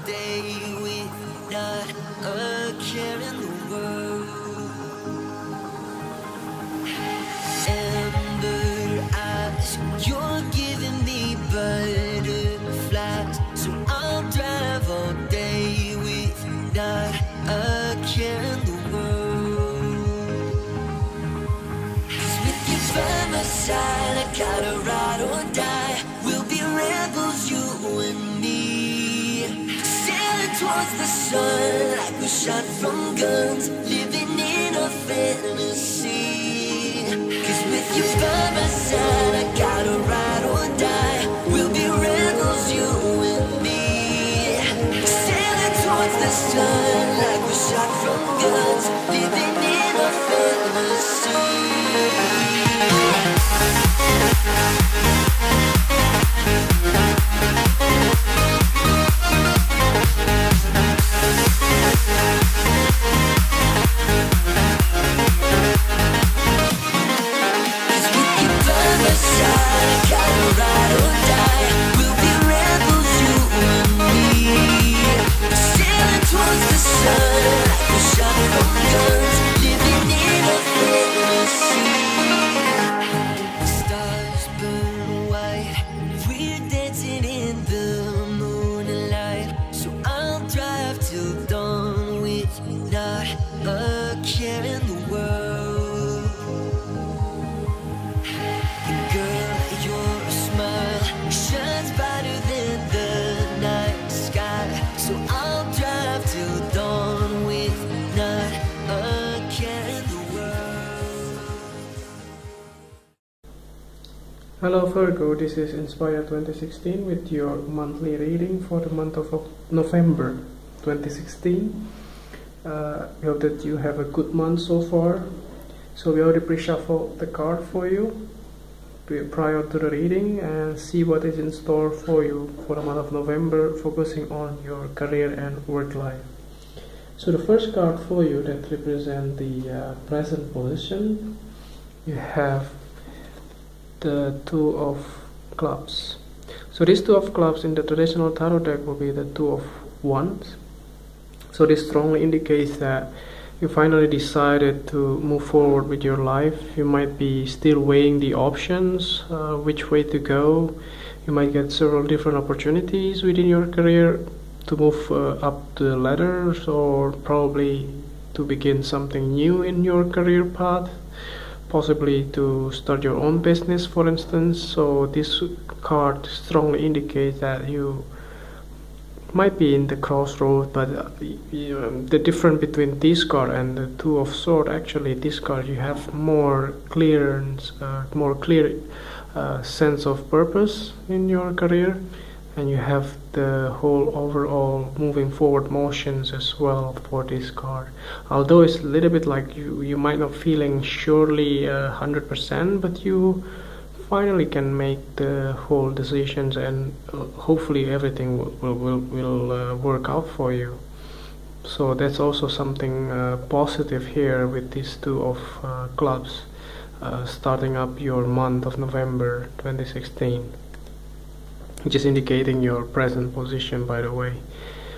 day without a care in the world. Amber eyes, you're giving me butterflies, so I'll drive all day without a care in the world. 'Cause with you by my side, I gotta ride or die. We'll be rebels, you and me, sailing towards the sun like we're shot from guns, living in a fantasy. 'Cause with you by my side, I gotta ride or die. We'll be rebels, you and me, sailing towards the sun like we're shot from guns, living in a fantasy. Hello Virgo, this is Inspire 2016 with your monthly reading for the month of November 2016. We hope that you have a good month so far. So we already pre-shuffled the card for you prior to the reading and see what is in store for you for the month of November, focusing on your career and work life. So the first card for you that represents the present position, you have the Two of Clubs. So this Two of Clubs in the traditional tarot deck will be the Two of Wands. So this strongly indicates that you finally decided to move forward with your life. You might be still weighing the options, which way to go. You might get several different opportunities within your career to move up the ladders, or probably to begin something new in your career path. Possibly to start your own business, for instance. So this card strongly indicates that you might be in the crossroad, but the difference between this card and the Two of Swords, actually this card you have more clearance, more clear sense of purpose in your career, and you have the whole overall moving forward motions as well for this card. Although it's a little bit like you might not feeling surely 100%, but you finally can make the whole decisions, and hopefully everything will work out for you. So that's also something positive here with these Two of Clubs, starting up your month of November 2016. Which is indicating your present position, by the way.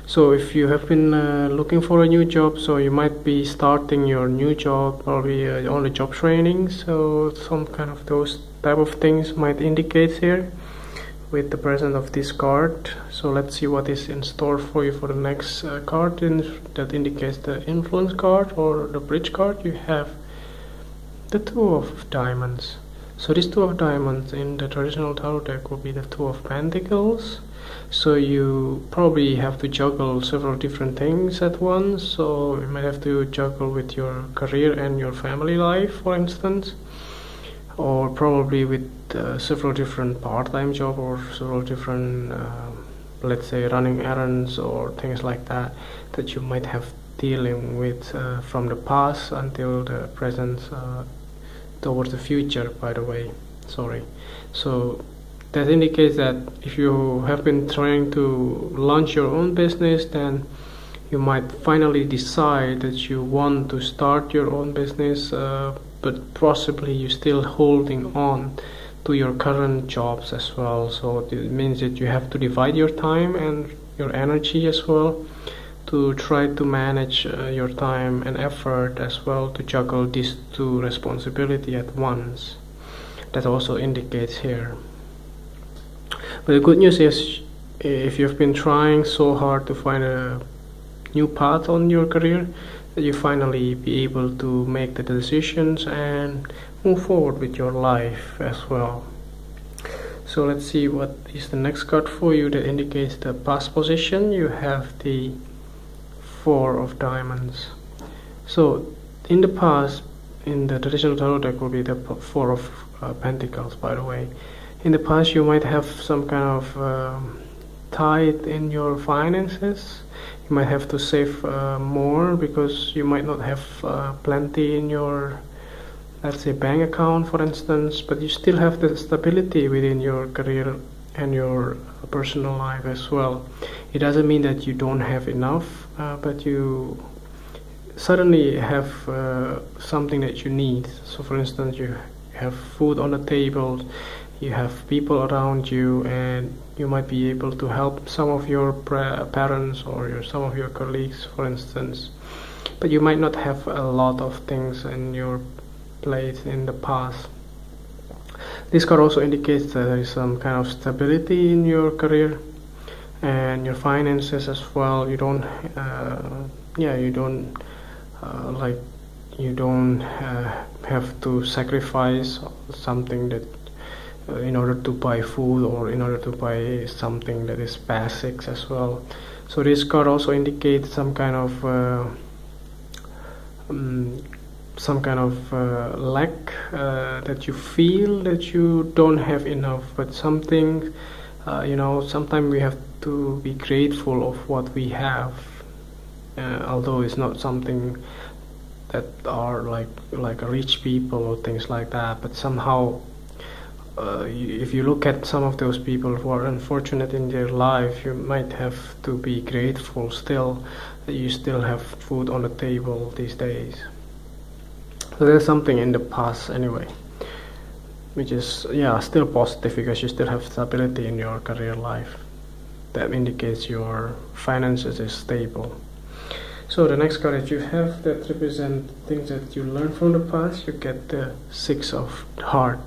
So if you have been looking for a new job, so you might be starting your new job, probably on the job training, so some kind of those type of things might indicate here with the presence of this card. So let's see what is in store for you for the next card that indicates the influence card or the bridge card. You have the Two of Diamonds. So this Two of Diamonds in the traditional tarot deck will be the Two of Pentacles. So you probably have to juggle several different things at once. So you might have to juggle with your career and your family life, for instance, or probably with several different part-time jobs or several different, let's say, running errands or things like that that you might have dealing with from the past until the present. Towards the future, by the way, sorry. So that indicates that if you have been trying to launch your own business, then you might finally decide that you want to start your own business, but possibly you're still holding on to your current jobs as well. So it means that you have to divide your time and your energy as well, to try to manage your time and effort as well, to juggle these two responsibilities at once. That also indicates here. But the good news is, if you've been trying so hard to find a new path on your career, that you finally be able to make the decisions and move forward with your life as well. So let's see what is the next card for you that indicates the past position. You have the Four of Diamonds. So in the past, in the traditional tarot deck will be the Four of Pentacles, by the way. In the past you might have some kind of tight in your finances. You might have to save more because you might not have plenty in your, let's say, bank account, for instance, but you still have the stability within your career and your personal life as well. It doesn't mean that you don't have enough, but you suddenly have something that you need. So for instance, you have food on the table, you have people around you, and you might be able to help some of your parents or some of your colleagues, for instance, but you might not have a lot of things in your plate in the past. This card also indicates that there is some kind of stability in your career and your finances as well. You don't have to sacrifice something that in order to buy food or in order to buy something that is basics as well. So this card also indicates some kind of lack, that you feel that you don't have enough, but something, sometimes we have to be grateful of what we have, although it's not something that are like rich people or things like that, but somehow if you look at some of those people who are unfortunate in their life, you might have to be grateful still that you still have food on the table these days. So there's something in the past anyway, which is still positive because you still have stability in your career life. That indicates your finances is stable. So the next card that you have that represent things that you learned from the past, you get the Six of Hearts.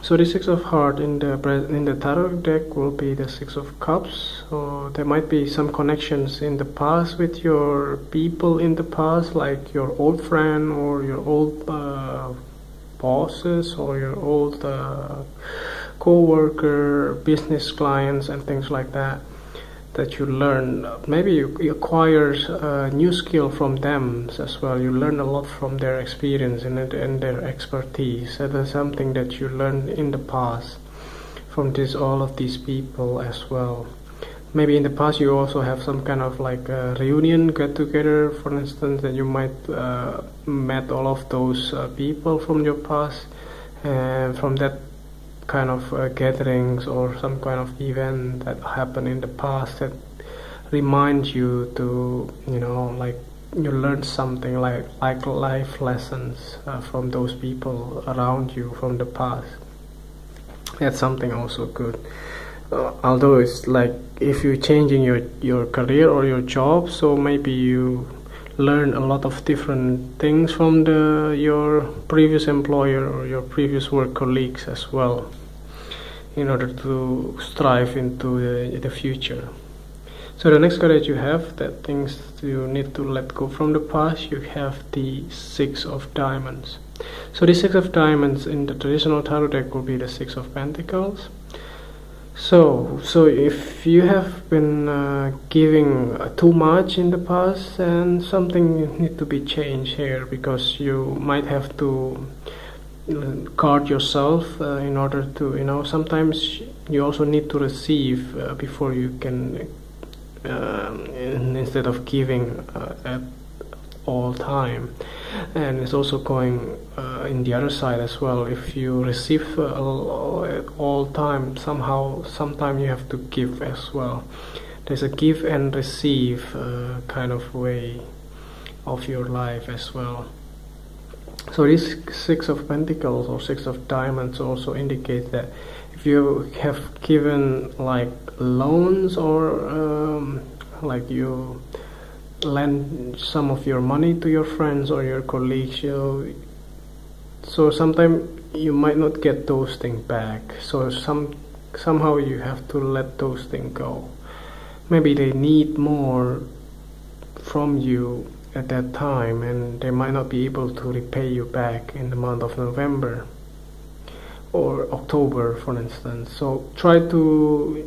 So the Six of Hearts in the tarot deck will be the Six of Cups. So there might be some connections in the past with your people in the past, like your old friend or your old bosses or your old co-worker, business clients and things like that you learn. Maybe you acquire a new skill from them as well. You learn a lot from their experience and their expertise. So that's something that you learned in the past from all of these people as well. Maybe in the past you also have some kind of like a reunion, get together, for instance, that you might met all of those people from your past, and from that kind of gatherings or some kind of event that happened in the past that reminds you to, you learn something like life lessons from those people around you from the past. That's something also good. Although it's like if you're changing your career or your job, so maybe you learn a lot of different things from your previous employer or your previous work colleagues as well, in order to strive into the future. So the next card that you have, that things you need to let go from the past, you have the Six of Diamonds. So the Six of Diamonds in the traditional tarot deck will be the Six of Pentacles. So if you have been giving too much in the past, and something need to be changed here, because you might have to guard yourself in order to, sometimes you also need to receive before you can, instead of giving at all time. And it's also going in the other side as well. If you receive at all time, sometime you have to give as well. There's a give and receive kind of way of your life as well. So this Six of Pentacles or Six of Diamonds also indicates that if you have given like loans or like you lend some of your money to your friends or your colleagues, so sometimes you might not get those things back, so somehow you have to let those things go. Maybe they need more from you at that time, and they might not be able to repay you back in the month of November or October, for instance. So try to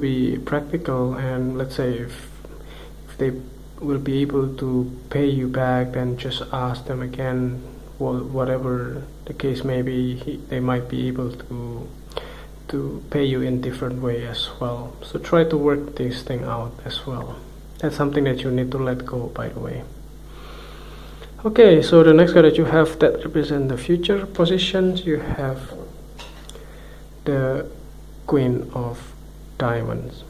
be practical, and let's say if they will be able to pay you back, then just ask them again. Whatever the case may be, they might be able to pay you in different way as well. So try to work this thing out as well. That's something that you need to let go, by the way. Okay, so the next card that you have that represent the future positions, you have the Queen of Diamonds.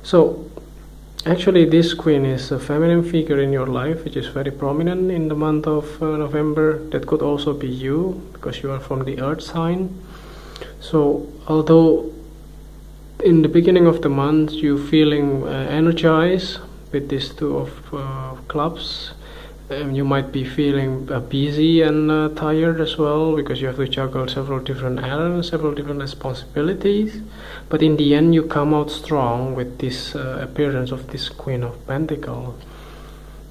So actually this queen is a feminine figure in your life, which is very prominent in the month of November. That could also be you, because you are from the earth sign. So although in the beginning of the month you feeling energized with this two of clubs, you might be feeling busy and tired as well, because you have to juggle several different errands, several different responsibilities. But in the end you come out strong with this appearance of this Queen of Pentacles.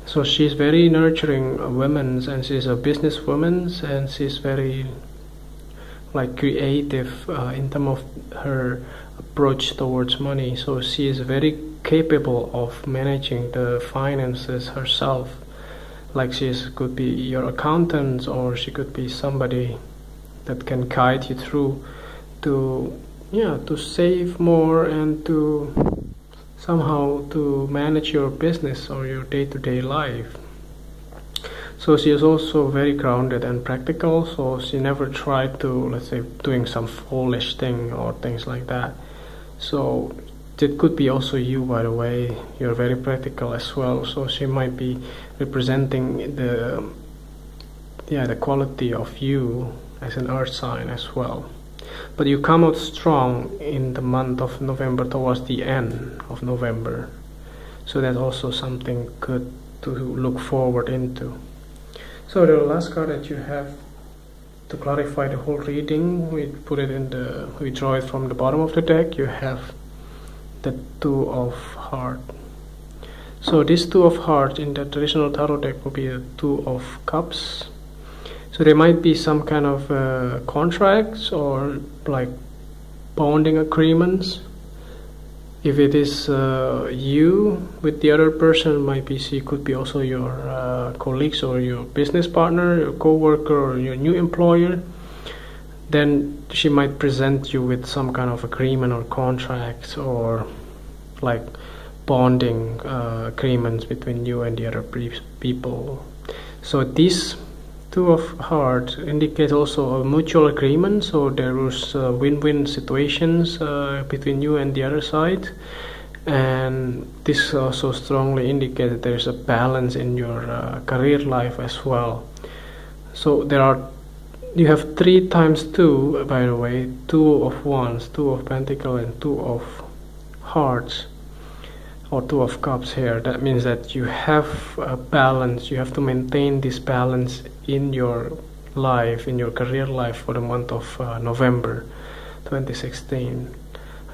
So she's very nurturing women, and she's a businesswoman, and she's very like creative in terms of her approach towards money. So she is very capable of managing the finances herself. Like could be your accountant, or she could be somebody that can guide you through to save more and to somehow to manage your business or your day-to-day life. So she is also very grounded and practical, so she never tried to, let's say, doing some foolish thing or things like that. So it could be also you, by the way. You're very practical as well, so she might be representing the quality of you as an earth sign as well. But you come out strong in the month of November, towards the end of November, so that's also something good to look forward into. So the last card that you have to clarify the whole reading, we draw it from the bottom of the deck. You have the Two of Hearts. So this Two of Hearts in the traditional tarot deck will be the Two of Cups. So there might be some kind of contracts or like bonding agreements. If it is you with the other person, might be she could be also your colleagues or your business partner, your co-worker, or your new employer. Then she might present you with some kind of agreement or contracts or like bonding agreements between you and the other people. So this Two of Hearts indicates also a mutual agreement, so there was win-win situations between you and the other side, and this also strongly indicates that there's a balance in your career life as well. So you have 3 times 2, by the way, 2 of Wands, 2 of Pentacles, and 2 of Hearts, or 2 of Cups here. That means that you have a balance. You have to maintain this balance in your life, in your career life, for the month of November 2016.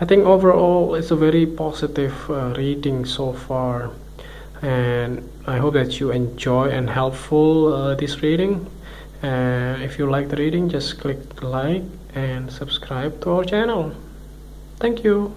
I think overall it's a very positive reading so far, and I hope that you enjoy and helpful this reading. If you like the reading, just click like and subscribe to our channel. Thank you.